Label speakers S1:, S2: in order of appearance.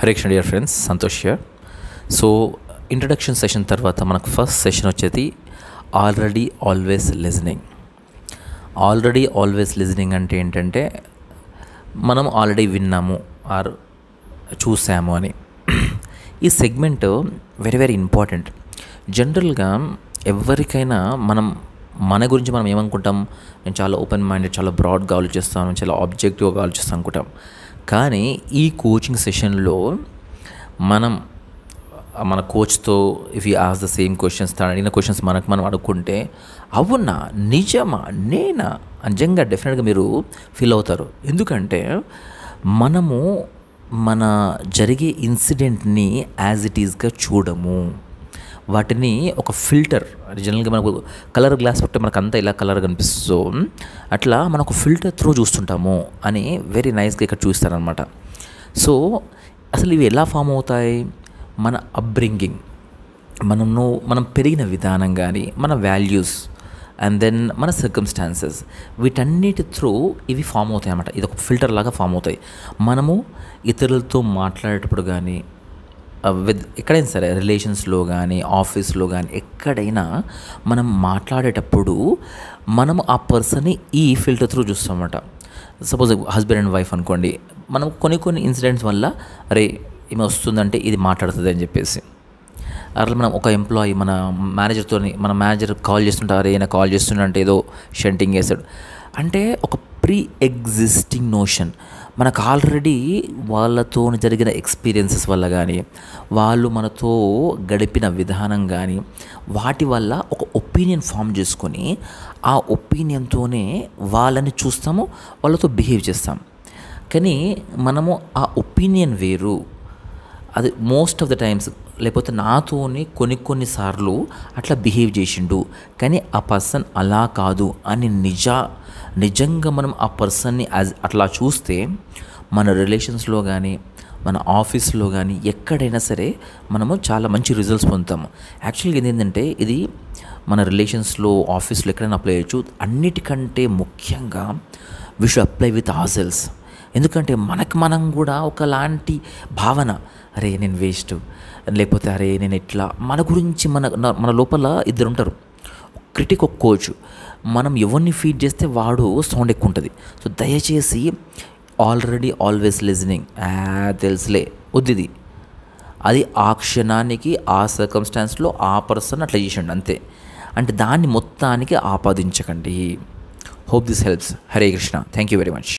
S1: Hare Krishna dear friends, Santosh here. So introduction session తర్వాత మనకు first session వచ్చేది already always listening. Already always listening అంటే ఏంటంటే మనం ఆల్రెడీ విన్నాము ఆర్ చూసాము అని. ఈ సెగ్మెంట్ వెరీ వెరీ ఇంపార్టెంట్. జనరల్గా ఎవరికైనా మన గురించి మనం ఏమనుకుంటాం, నేను చాలా ఓపెన్ మైండెడ్, చాలా బ్రాడ్గా ఆలోచిస్తాను, చాలా ఆబ్జెక్టివ్గా ఆలోచిస్తాను అనుకుంటాం. కానీ ఈ కోచింగ్ సెషన్లో మన కోచ్తో if you ask the same questions, తను అడిగిన క్వశ్చన్స్ మనం అడుక్కుంటే అవునా, నిజమా, నేనా నిజంగా డెఫినెట్గా మీరు ఫీల్ అవుతారు. ఎందుకంటే మనము మన జరిగే ఇన్సిడెంట్ని యాజ్ ఇట్ ఈస్గా చూడము, వాటిని ఒక ఫిల్టర్. జనరల్గా మనకు కలర్ గ్లాస్ పట్టే మనకు అంతా ఇలా కలర్ కనిపిస్తూ అట్లా మనం ఒక ఫిల్టర్ త్రూ చూస్తుంటాము అని వెరీ నైస్గా ఇక్కడ చూస్తారనమాట. సో అసలు ఇవి ఎలా ఫామ్ అవుతాయి? మన అప్బ్రింగింగ్, మనం పెరిగిన విధానం కానీ, మన వాల్యూస్ అండ్ దెన్ మన సర్కమ్స్టాన్సెస్, వీటన్నిటి త్రూ ఇవి ఫామ్ అవుతాయి అన్నమాట. ఇది ఒక ఫిల్టర్ లాగా ఫామ్ అవుతాయి. మనము ఇతరులతో మాట్లాడేటప్పుడు కానీ, ఎక్కడైనా సరే రిలేషన్స్లో కానీ, ఆఫీస్లో కానీ, ఎక్కడైనా మనం మాట్లాడేటప్పుడు మనము ఆ పర్సన్ని ఈ ఫిల్టర్ త్రూ చూస్తామన్నమాట. సపోజ్ హస్బెండ్ అండ్ వైఫ్ అనుకోండి, మనం కొన్ని ఇన్సిడెంట్స్ వల్ల అరే ఈమె వస్తుందంటే ఇది మాట్లాడుతుంది అని చెప్పేసి, అట్లా మనం ఒక ఎంప్లాయీ మన మేనేజర్ కాల్ చేస్తుంటే అరే ఈయన కాల్ చేస్తుంటే ఏదో షంటింగ్ చేస్తాడు అంటే ఒక ప్రీ ఎగ్జిస్టింగ్ నోషన్. మనకు ఆల్రెడీ వాళ్ళతో జరిగిన ఎక్స్పీరియన్సెస్ వల్ల కానీ, వాళ్ళు మనతో గడిపిన విధానం కానీ, వాటి వల్ల ఒక ఒపీనియన్ ఫామ్ చేసుకొని ఆ ఒపీనియన్తోనే వాళ్ళని చూస్తాము, వాళ్ళతో బిహేవ్ చేస్తాం. కానీ మనము ఆ ఒపీనియన్ వేరు, అది మోస్ట్ ఆఫ్ ద టైమ్స్ లేకపోతే నాతోనే కొన్నిసార్లు అట్లా బిహేవ్ చేసిండు, కానీ ఆ పర్సన్ అలా కాదు అని నిజంగా మనం ఆ పర్సన్ని అట్లా చూస్తే మన రిలేషన్స్లో కానీ, మన ఆఫీస్లో కానీ, ఎక్కడైనా సరే మనము చాలా మంచి రిజల్ట్స్ పొందుతాము. యాక్చువల్గా ఏంటంటే ఇది మన రిలేషన్స్లో, ఆఫీస్లో ఎక్కడైనా అప్లై చేయొచ్చు. అన్నిటికంటే ముఖ్యంగా we should apply with ourselves. ఎందుకంటే మనం కూడా ఒకలాంటి భావన, అరే నేను వేస్ట్, లేకపోతే అరే నేను ఎట్లా, మన గురించి మన లోపల ఇద్దరు ఉంటారు, క్రిటిక్, ఒక కోచ్. మనం ఎవరిని ఫీడ్ చేస్తే వాడు సౌండ్ ఎక్కువ ఉంటుంది. సో దయచేసి ఆల్రెడీ ఆల్వేస్ లిజనింగ్ తెలుసులే వద్దిది, అది ఆ క్షణానికి ఆ సర్కమ్స్టాన్స్లో ఆ పర్సన్ అట్లా చేసిండు అంతే, అంటే దాన్ని మొత్తానికి ఆపాదించకండి. Hope this helps. Hare Krishna. Thank you very much.